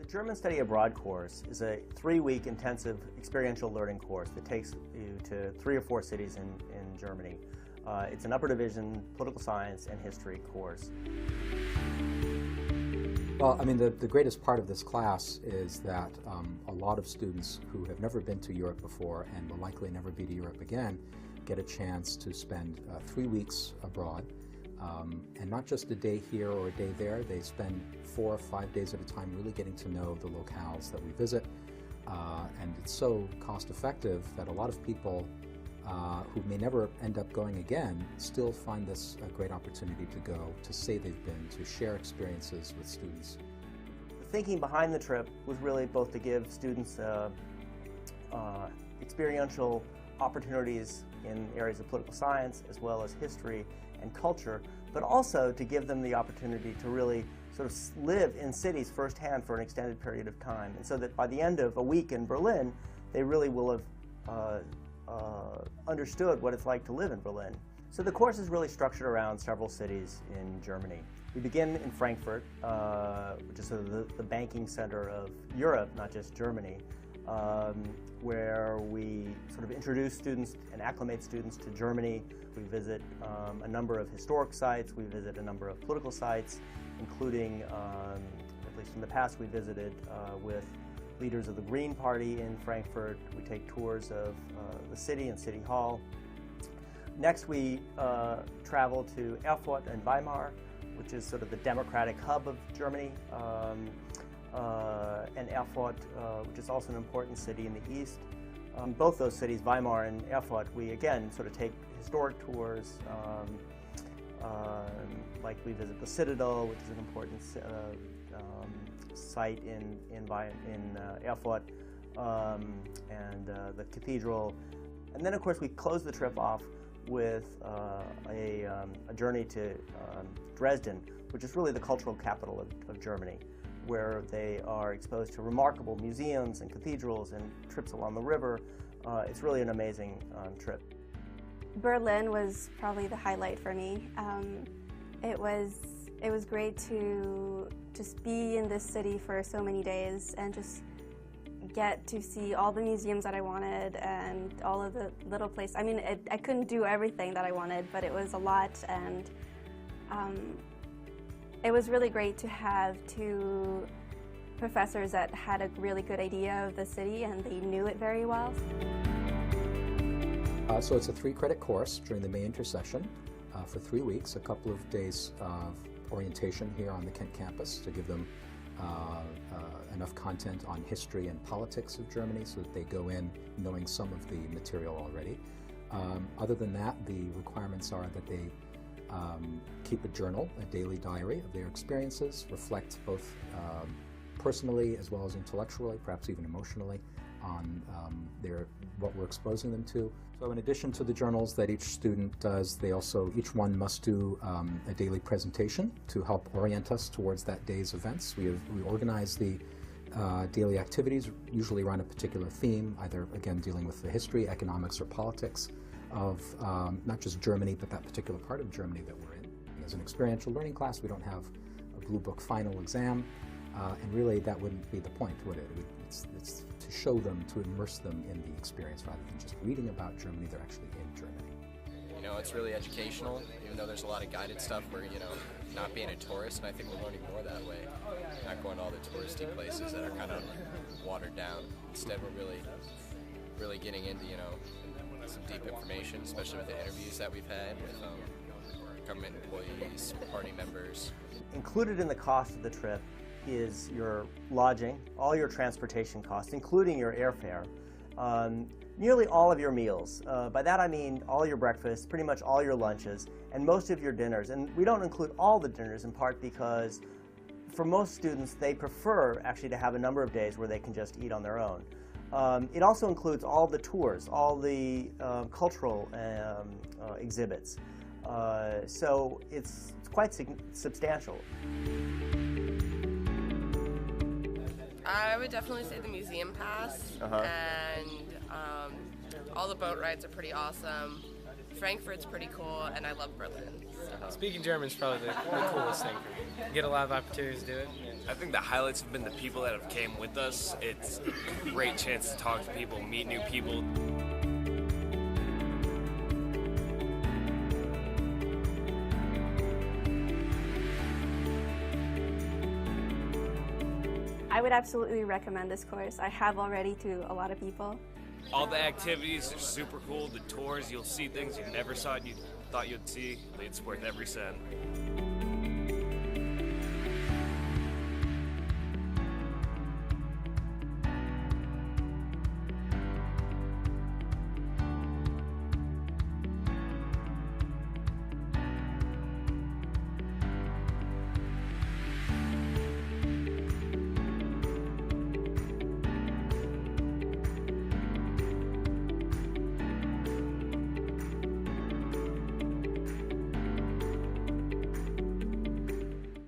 German Study Abroad course is a 3-week intensive experiential learning course that takes you to 3 or 4 cities in Germany. It's an upper division political science and history course. Well, I mean, the greatest part of this class is that a lot of students who have never been to Europe before and will likely never be to Europe again get a chance to spend 3 weeks abroad. And not just a day here or a day there, they spend 4 or 5 days at a time really getting to know the locales that we visit. And it's so cost effective that a lot of people who may never end up going again still find this a great opportunity to go, to say they've been, to share experiences with students. The thinking behind the trip was really both to give students experiential opportunities in areas of political science as well as history and culture, but also to give them the opportunity to really sort of live in cities firsthand for an extended period of time, and so that by the end of a week in Berlin, they really will have understood what it's like to live in Berlin. So the course is really structured around several cities in Germany. We begin in Frankfurt, which is sort of the banking center of Europe, not just Germany, where we sort of introduce students and acclimate students to Germany. We visit a number of historic sites, we visit a number of political sites, including, at least in the past, we visited with leaders of the Green Party in Frankfurt. We take tours of the city and City Hall. Next we travel to Erfurt and Weimar, which is sort of the democratic hub of Germany, and Erfurt, which is also an important city in the east. Both those cities, Weimar and Erfurt, we again sort of take historic tours, like we visit the Citadel, which is an important site in Erfurt, and the cathedral. And then of course we close the trip off with a journey to Dresden, which is really the cultural capital of Germany, where they are exposed to remarkable museums and cathedrals and trips along the river. It's really an amazing trip. Berlin was probably the highlight for me. It was great to just be in this city for so many days and just get to see all the museums that I wanted and all of the little places. I mean, I couldn't do everything that I wanted, but it was a lot, and it was really great to have 2 professors that had a really good idea of the city and they knew it very well. So it's a 3-credit course during the May Intersession for 3 weeks, a couple of days of orientation here on the Kent campus to give them enough content on history and politics of Germany so that they go in knowing some of the material already. Other than that, the requirements are that they keep a journal, a daily diary of their experiences, reflect both personally as well as intellectually, perhaps even emotionally, on what we're exposing them to. So in addition to the journals that each student does, each one must do a daily presentation to help orient us towards that day's events. We organize the daily activities, usually around a particular theme, either again dealing with the history, economics, or politics of not just Germany, but that particular part of Germany that we're in. As an experiential learning class, we don't have a blue book final exam, and really that wouldn't be the point, would it? It's to show them, to immerse them in the experience rather than just reading about Germany. They're actually in Germany. You know, it's really educational, even though there's a lot of guided stuff where, not being a tourist, and I think we're learning more that way. Not going to all the touristy places that are kind of watered down. Instead, we're really getting into, some deep information, especially with the interviews that we've had with government employees, party members. Included in the cost of the trip is your lodging, all your transportation costs, including your airfare, nearly all of your meals. By that I mean all your breakfasts, pretty much all your lunches, and most of your dinners. And we don't include all the dinners, in part because for most students they prefer actually to have a number of days where they can just eat on their own. It also includes all the tours, all the cultural exhibits. So it's quite substantial. I would definitely say the museum pass, and all the boat rides are pretty awesome. Frankfurt's pretty cool, and I love Berlin. Speaking German is probably the coolest thing for me. You get a lot of opportunities to do it. I think the highlights have been the people that have came with us. It's a great chance to talk to people, meet new people. I would absolutely recommend this course. I have already to a lot of people. All the activities are super cool. The tours, you'll see things you never thought you'd see. It's worth every cent.